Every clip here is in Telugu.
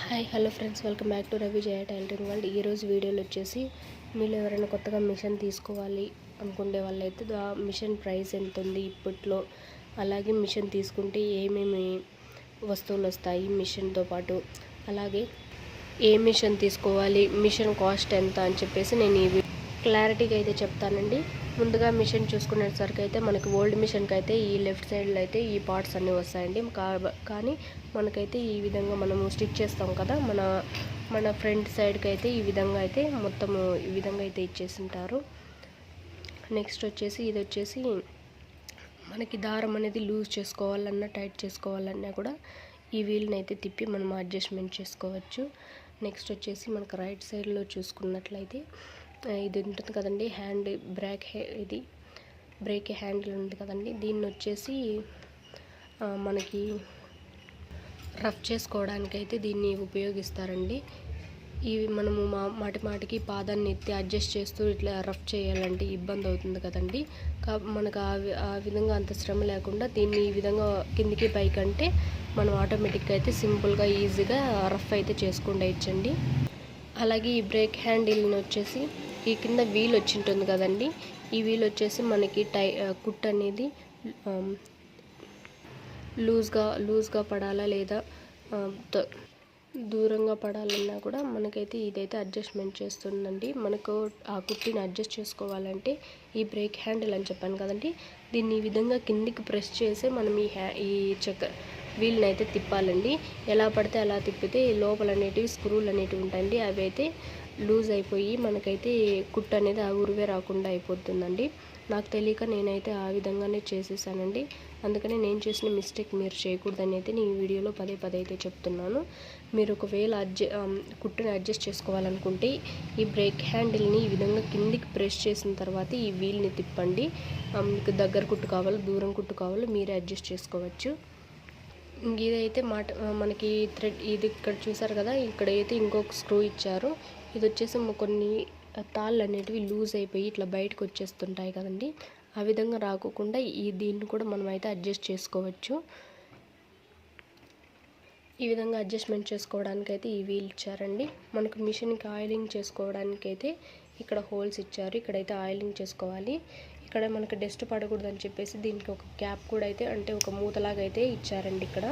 Hi hello friends, welcome back to Ravi Jaya tailoring world. ఈరోజు వీడియోలో వచ్చేసి మీరు ఎవరైనా కొత్తగా మిషన్ తీసుకోవాలి అనుకునే వాళ్ళైతే ఆ మిషన్ ప్రైస్ ఎంత ఉంది ఇప్పట్లో, అలాగే మిషన్ తీసుకుంటే ఏమేమి వస్తువులు వస్తాయి మిషన్తో పాటు, అలాగే ఏ మిషన్ తీసుకోవాలి, మిషన్ కాస్ట్ ఎంత అని చెప్పేసి నేను ఈ క్లారిటీగా అయితే చెప్తానండి. ముందుగా మిషన్ చూసుకునేసరికి అయితే మనకి ఓల్డ్ మిషన్కి అయితే ఈ లెఫ్ట్ సైడ్లో అయితే ఈ పార్ట్స్ అన్నీ వస్తాయండి. కానీ మనకైతే ఈ విధంగా మనము స్టిచ్ చేస్తాం కదా, మన ఫ్రంట్ సైడ్కి అయితే ఈ విధంగా అయితే మొత్తము ఈ విధంగా అయితే ఇచ్చేసింటారు. నెక్స్ట్ వచ్చేసి ఇది వచ్చేసి మనకి దారం అనేది లూజ్ చేసుకోవాలన్నా టైట్ చేసుకోవాలన్నా కూడా ఈ వీల్ని అయితే తిప్పి మనం అడ్జస్ట్మెంట్ చేసుకోవచ్చు. నెక్స్ట్ వచ్చేసి మనకు రైట్ సైడ్లో చూసుకున్నట్లయితే ఇది ఉంటుంది కదండి, హ్యాండ్ ఇది బ్రేక్ హ్యాండిల్ ఉంది కదండి. దీన్ని వచ్చేసి మనకి రఫ్ చేసుకోవడానికైతే దీన్ని ఉపయోగిస్తారండి. ఇవి మనము మాటికి పాదాన్ని ఎత్తి అడ్జస్ట్ చేస్తూ ఇట్లా రఫ్ చేయాలంటే ఇబ్బంది అవుతుంది కదండి. మనకు ఆ విధంగా అంత శ్రమ లేకుండా దీన్ని ఈ విధంగా కిందికి పైకంటే మనం ఆటోమేటిక్గా అయితే సింపుల్గా ఈజీగా రఫ్ అయితే చేసుకుండేయచ్చండి. అలాగే ఈ బ్రేక్ హ్యాండిల్ని వచ్చేసి ఈ కింద వీల్ వచ్చి ఉంటుంది కదండి, ఈ వీల్ వచ్చేసి మనకి కుట్ అనేది లూజ్గా పడాలా లేదా దూరంగా పడాలన్నా కూడా మనకైతే ఇదైతే అడ్జస్ట్మెంట్ చేస్తుందండి. మనకు ఆ కుట్టిని అడ్జస్ట్ చేసుకోవాలంటే ఈ బ్రేక్ హ్యాండిల్ అని చెప్పాను కదండి, దీన్ని ఈ విధంగా కిందికి ప్రెస్ చేసి మనం ఈ వీల్ని అయితే తిప్పాలండి. ఎలా పడితే అలా తిప్పితే లోపల అనేటివి స్క్రూలు అనేటివి ఉంటాయండి, అవి అయితే లూజ్ అయిపోయి మనకైతే కుట్టు అనేది ఆ ఉరివే రాకుండా అయిపోతుందండి. నాకు తెలియక నేనైతే ఆ విధంగానే చేసేసానండి. అందుకనే నేను చేసిన మిస్టేక్ మీరు చేయకూడదని అయితే నేను ఈ వీడియోలో పదే అయితే చెప్తున్నాను. మీరు ఒకవేళ కుట్టుని అడ్జస్ట్ చేసుకోవాలనుకుంటే ఈ బ్రేక్ హ్యాండిల్ని ఈ విధంగా కిందికి ప్రెస్ చేసిన తర్వాత ఈ వీల్ని తిప్పండి. మీకు దగ్గర కుట్టు కావాలో దూరం కుట్టు కావాలో మీరే అడ్జస్ట్ చేసుకోవచ్చు. ఇదైతే మనకి థ్రెడ్ ఇది ఇక్కడ చూసారు కదా, ఇక్కడైతే ఇంకొక స్క్రూ ఇచ్చారు. ఇది వచ్చేసి కొన్ని తాళ్ళు అనేటివి లూజ్ అయిపోయి ఇట్లా బయటకు వచ్చేస్తుంటాయి కదండి, ఆ విధంగా రాకోకుండా దీన్ని కూడా మనం అయితే అడ్జస్ట్ చేసుకోవచ్చు. ఈ విధంగా అడ్జస్ట్మెంట్ చేసుకోవడానికైతే ఈ వీల్ ఇచ్చారండి. మనకు మిషన్కి ఆయిలింగ్ చేసుకోవడానికైతే ఇక్కడ హోల్స్ ఇచ్చారు, ఇక్కడైతే ఆయిలింగ్ చేసుకోవాలి. ఇక్కడ మనకు డస్ట్ పడకూడదు అని చెప్పేసి దీనికి ఒక క్యాప్ కూడా అయితే అంటే ఒక మూతలాగా అయితే ఇచ్చారండి. ఇక్కడ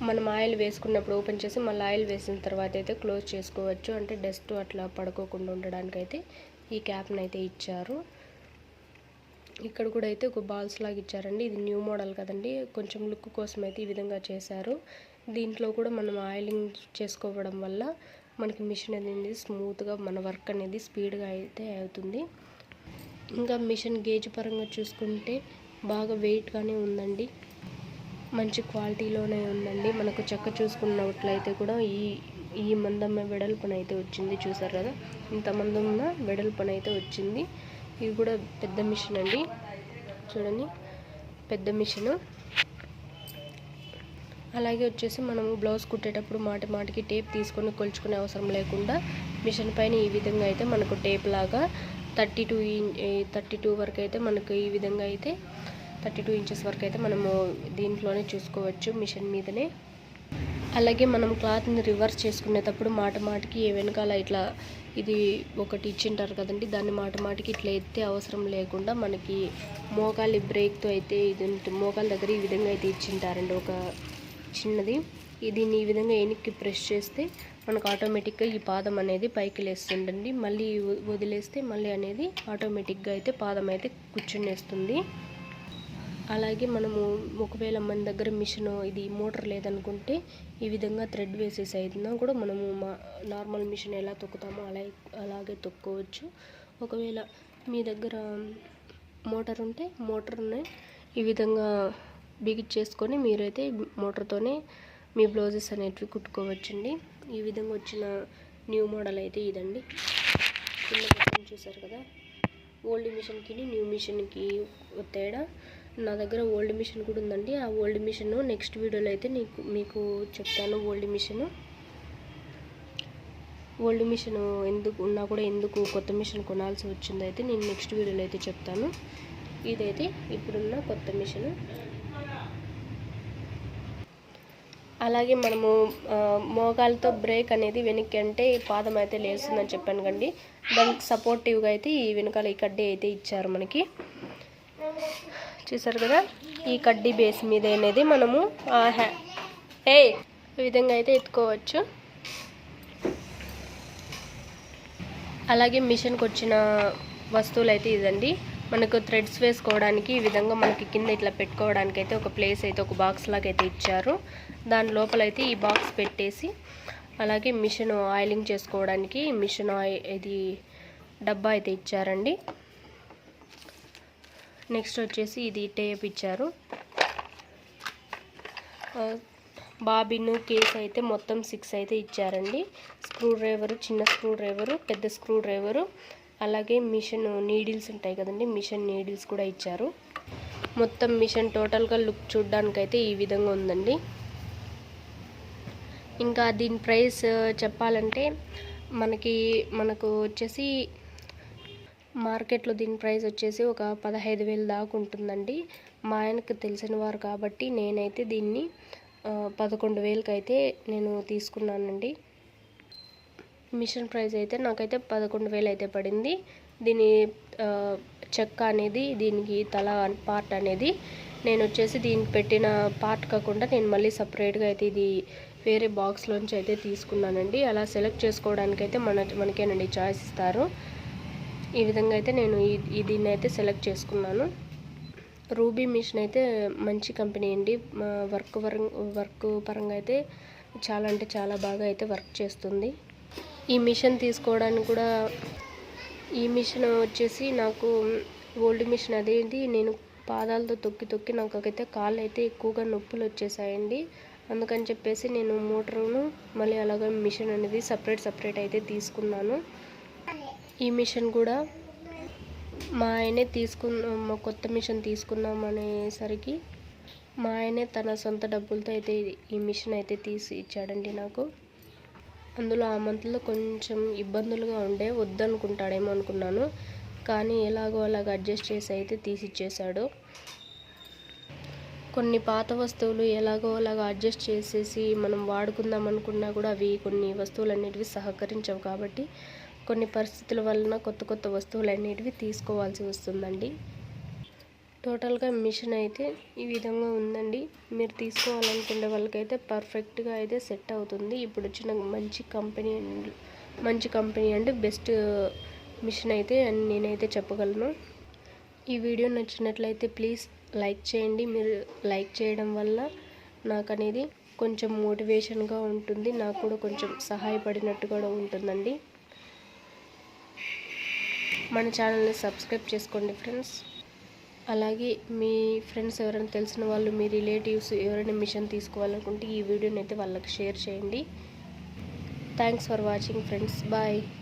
మనం ఆయిల్ వేసుకున్నప్పుడు ఓపెన్ చేసి మళ్ళీ ఆయిల్ వేసిన తర్వాత అయితే క్లోజ్ చేసుకోవచ్చు, అంటే డస్ట్ అట్లా పడుకోకుండా ఉండడానికి అయితే ఈ క్యాప్ని అయితే ఇచ్చారు. ఇక్కడ కూడా అయితే ఒక బాల్స్ లాగా ఇచ్చారండి. ఇది న్యూ మోడల్ కదండి, కొంచెం లుక్ కోసం అయితే ఈ విధంగా చేశారు. దీంట్లో కూడా మనం ఆయిలింగ్ చేసుకోవడం వల్ల మనకి మిషన్ అనేది స్మూత్గా మన వర్క్ అనేది స్పీడ్గా అయితే అవుతుంది. ఇంకా మిషన్ గేజ్ పరంగా చూసుకుంటే బాగా వెయిట్గానే ఉందండి, మంచి క్వాలిటీలోనే ఉందండి. మనకు చెక్క చూసుకున్నట్లయితే కూడా ఈ మందమ్మ వెడల్పునైతే వచ్చింది, చూసారు కదా, ఇంత మందమ్మ వెడల్పునైతే వచ్చింది. ఇది కూడా పెద్ద మిషన్ అండి, చూడండి పెద్ద మిషను. అలాగే వచ్చేసి మనము బ్లౌజ్ కుట్టేటప్పుడు మాటికి టేప్ తీసుకొని కొలుచుకునే అవసరం లేకుండా మిషన్ పైన ఈ విధంగా అయితే మనకు టేప్ లాగా 32 వరకు అయితే మనకు ఈ విధంగా అయితే 32 ఇంచెస్ వరకు అయితే మనము దీంట్లోనే చూసుకోవచ్చు మిషన్ మీదనే. అలాగే మనం క్లాత్ని రివర్స్ చేసుకునేటప్పుడు మాటికి వెనకాల ఇట్లా ఇది ఒకటి ఇచ్చింటారు కదండి, దాన్ని మాటికి ఇట్లా ఎత్తే అవసరం లేకుండా మనకి మోకాలి బ్రేక్తో అయితే ఇది మోకాల దగ్గర ఈ విధంగా అయితే ఇచ్చింటారండి ఒక చిన్నది. దీన్ని ఈ విధంగా వెనక్కి ప్రెస్ చేస్తే మనకు ఆటోమేటిక్గా ఈ పాదం అనేది పైకి లేస్తుందండి, మళ్ళీ వదిలేస్తే మళ్ళీ అనేది ఆటోమేటిక్గా అయితే పాదం అయితే కూర్చునేస్తుంది. అలాగే మనము ఒకవేళ మన దగ్గర మిషన్ ఇది మోటార్ లేదనుకుంటే ఈ విధంగా థ్రెడ్ వేసేసి అయినా కూడా మనము నార్మల్ మిషన్ ఎలా తొక్కుతామో అలాగే తొక్కుకోవచ్చు. ఒకవేళ మీ దగ్గర మోటార్ ఉంటే మోటార్ని ఈ విధంగా బిగించేసుకొని మీరైతే మోటార్తోనే మీ బ్లౌజెస్ అనేటివి కుట్టుకోవచ్చండి. ఈ విధంగా వచ్చిన న్యూ మోడల్ అయితే ఇదండి. కింద బటన్ చూసారు కదా, ఓల్డ్ మిషన్కి న్యూ మిషన్కి తేడా. నా దగ్గర ఓల్డ్ మిషన్ కూడా ఉందండి, ఆ ఓల్డ్ మిషన్ నెక్స్ట్ వీడియోలో అయితే మీకు చెప్తాను. ఓల్డ్ మిషన్ ఎందుకు ఉన్నా కూడా ఎందుకు కొత్త మిషన్ కొనాల్సి వచ్చిందో అయితే నేను నెక్స్ట్ వీడియోలో అయితే చెప్తాను. ఇదైతే ఇప్పుడున్న కొత్త మిషన్. అలాగే మనము మోకాలతో బ్రేక్ అనేది వెనక్కి అంటే పాదం అయితే లేస్తుందని చెప్పాను కండి. దానికి సపోర్టివ్గా అయితే ఈ వెనకాల ఈ కడ్డీ అయితే ఇచ్చారు మనకి. చూసారు కదా, ఈ కడ్డీ బేస్ మీద అనేది మనము ఈ విధంగా అయితే ఎత్తుకోవచ్చు. అలాగే మిషన్కి వచ్చిన వస్తువులు అయితే ఇదండి. మనకు థ్రెడ్స్ వేసుకోవడానికి ఈ విధంగా మనకి కింద ఇట్లా పెట్టుకోవడానికి అయితే ఒక ప్లేస్ అయితే ఒక బాక్స్ లాగా అయితే ఇచ్చారు. దాని లోపల అయితే ఈ బాక్స్ పెట్టేసి, అలాగే మిషన్ ఆయిలింగ్ చేసుకోవడానికి మిషన్ ఇది డబ్బా అయితే ఇచ్చారండి. నెక్స్ట్ వచ్చేసి ఇది టేప్ ఇచ్చారు. బాబిన్ కేస్ అయితే మొత్తం 6 అయితే ఇచ్చారండి. స్క్రూ డ్రైవరు, చిన్న స్క్రూ డ్రైవరు, పెద్ద స్క్రూ డ్రైవరు, అలాగే మిషన్ నీడిల్స్ ఉంటాయి కదండి, మిషన్ నీడిల్స్ కూడా ఇచ్చారు. మొత్తం మిషన్ టోటల్గా లుక్ చూడడానికైతే ఈ విధంగా ఉందండి. ఇంకా దీని ప్రైస్ చెప్పాలంటే మనకు వచ్చేసి మార్కెట్లో దీని ప్రైస్ వచ్చేసి ఒక 15,000 దాకా ఉంటుందండి. మా ఆయనకు తెలిసిన వారు కాబట్టి నేనైతే దీన్ని 11,000కి అయితే నేను తీసుకున్నానండి. మిషన్ ప్రైస్ అయితే నాకైతే 11,000 అయితే పడింది. దీని చెక్క అనేది, దీనికి తల పార్ట్ అనేది నేను వచ్చేసి దీనికి పెట్టిన పార్ట్ కాకుండా నేను మళ్ళీ సపరేట్గా అయితే ఇది వేరే బాక్స్లోంచి అయితే తీసుకున్నానండి. అలా సెలెక్ట్ చేసుకోవడానికి అయితే మనకేనండి చాయిస్ ఇస్తారు. ఈ విధంగా అయితే నేను దీన్ని అయితే సెలెక్ట్ చేసుకున్నాను. రూబీ మిషన్ అయితే మంచి కంపెనీ అండి. వర్క్ పరంగా అయితే చాలా అంటే చాలా బాగా అయితే వర్క్ చేస్తుంది. ఈ మిషన్ తీసుకోవడానికి కూడా, ఈ మిషన్ వచ్చేసి నాకు ఓల్డ్ మిషన్ అదేంటి, నేను పాదాలతో తొక్కి నాకైతే కాళ్ళు అయితే ఎక్కువగా నొప్పులు వచ్చేసాయండి. అందుకని చెప్పేసి నేను మోటారును మళ్ళీ అలాగే మిషన్ అనేది సపరేట్ అయితే తీసుకున్నాను. ఈ మిషన్ కూడా మా ఆయనే కొత్త మిషన్ తీసుకున్నాం అనేసరికి మా ఆయనే తన సొంత డబ్బులతో అయితే ఈ మిషన్ అయితే తీసి ఇచ్చాడండి నాకు. అందులో ఆ మంత్లో కొంచెం ఇబ్బందులుగా ఉండే, వద్దనుకుంటాడేమో అనుకున్నాను, కానీ ఎలాగో అలాగ అడ్జస్ట్ చేసి అయితే తీసిచ్చేశాడు. కొన్ని పాత వస్తువులు ఎలాగో అలాగ అడ్జస్ట్ చేసేసి మనం వాడుకుందాం అనుకున్నా కూడా అవి కొన్ని వస్తువులు అనేటివి సహకరించవు. కాబట్టి కొన్ని పరిస్థితుల వలన కొత్త వస్తువులు అనేటివి తీసుకోవాల్సి వస్తుందండి. టోటల్గా మిషన్ అయితే ఈ విధంగా ఉందండి. మీరు తీసుకోవాలనుకునే వాళ్ళకైతే పర్ఫెక్ట్గా అయితే సెట్ అవుతుంది. ఇప్పుడు వచ్చిన మంచి కంపెనీ అంటే బెస్ట్ మిషన్ అయితే అని నేనైతే చెప్పగలను. ఈ వీడియో నచ్చినట్లయితే ప్లీజ్ లైక్ చేయండి. మీరు లైక్ చేయడం వల్ల నాకు అనేది కొంచెం మోటివేషన్గా ఉంటుంది, నాకు కూడా కొంచెం సహాయపడినట్టు కూడా ఉంటుందండి. మన ఛానల్ని సబ్స్క్రైబ్ చేసుకోండి ఫ్రెండ్స్. అలాగే మీ ఫ్రెండ్స్ ఎవరైనా తెలిసిన వాళ్ళు, మీ రిలేటివ్స్ ఎవరైనా మిషన్ తీసుకోవాలనుకుంటే ఈ వీడియోని అయితే వాళ్ళకి షేర్ చేయండి. Thanks for watching friends. Bye.